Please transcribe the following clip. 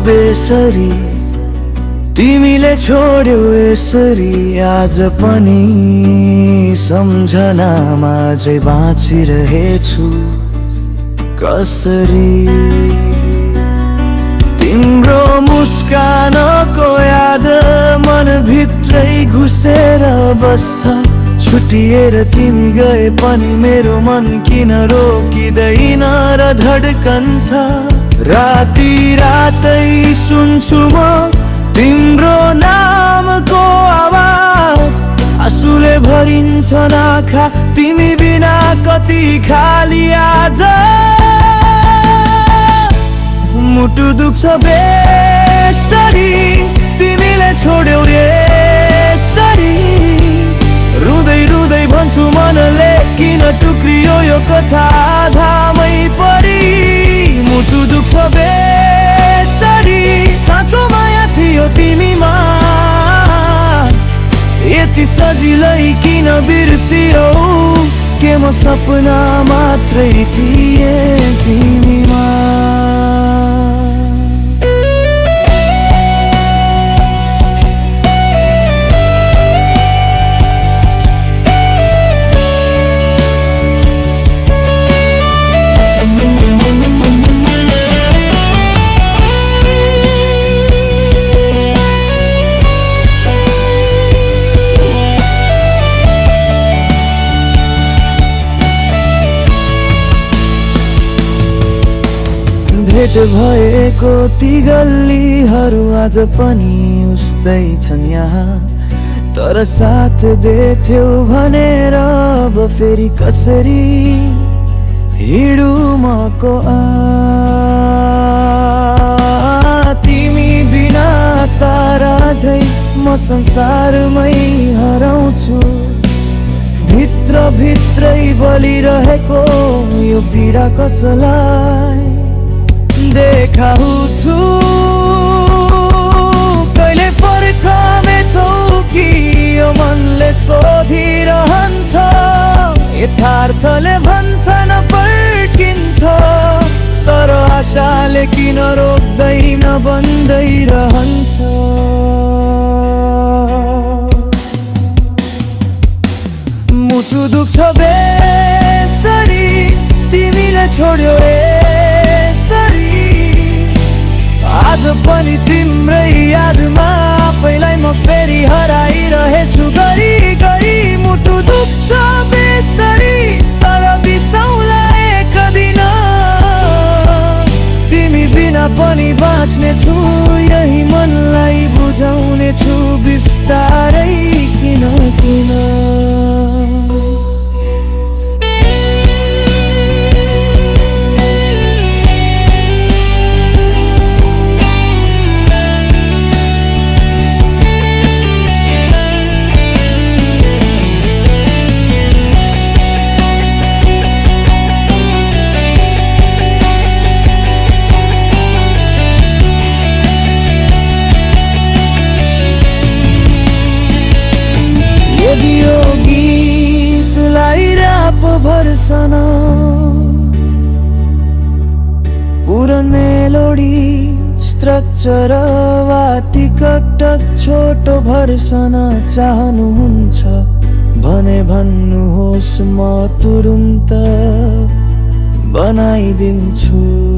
बेसरी तिमीले छोड्यौ यसरी आज पनि सम्झनामा चाहिँ बाँचिरहेछु कसरी तिम्रो मुस्कानको याद मनभित्रै घुसेर बस्छ छुटिएर तिमी गए पनि मेरो मन किन रोकिँदैन र धड्कन छ राति रातै सुन्छु म तिम्रो नामको आवाज आँसुले भरिन्छ नाखा तिमी बिना कति खाली आज मुटु दुख्छ बेसरी तिमीले छोड्यौ यसरी रुँदै रुँदै भन्छु मनले किन टुक्रियो यो कथा धामै परी मुटु दुख्छ बेसरी साँचो माया थियो तिमीमा यति सजिलै किन बिर्सियौ के म सपना मात्रै थिए तिमीमा भेट भएको ती गल्लीहरू आज पनि उस्तै छन् यहाँ तर साथ देख्यौ भनेर अब फेरि कसरी हिँडु मको तिमी बिना तारा झै म संसारमै हराउँछु भित्र भित्रै बलिरहेको यो पीडा कसलाई देखाउँछु कहिले फर्कनेछौ कि यो मनले सोधिरहन्छ यथार्थले भन्छ नफर्किन्छ तर आशाले किन रोक्दैन बन्दै रहन्छ मुटु दुख्छ बेसरी तिमीले छोड्यौ आज पनि तिम्रै यादमा आफैलाई म फेरि हराइरहेछु गरी गरी मुटु दुख्छ बेसरी तर बिसाउला एक दिन तिमी बिना पनि बाँच्ने छु यही मनलाई बुझाउने छु बिस्तारै किन किन यो गीतलाई र्याप भर्सन पुरन मेलोडी स्ट्रक्चर वा टिकटक छोटो भर्सन चाहनुहुन्छ भने भन्नुहोस् म तुरुन्त बनाइदिन्छु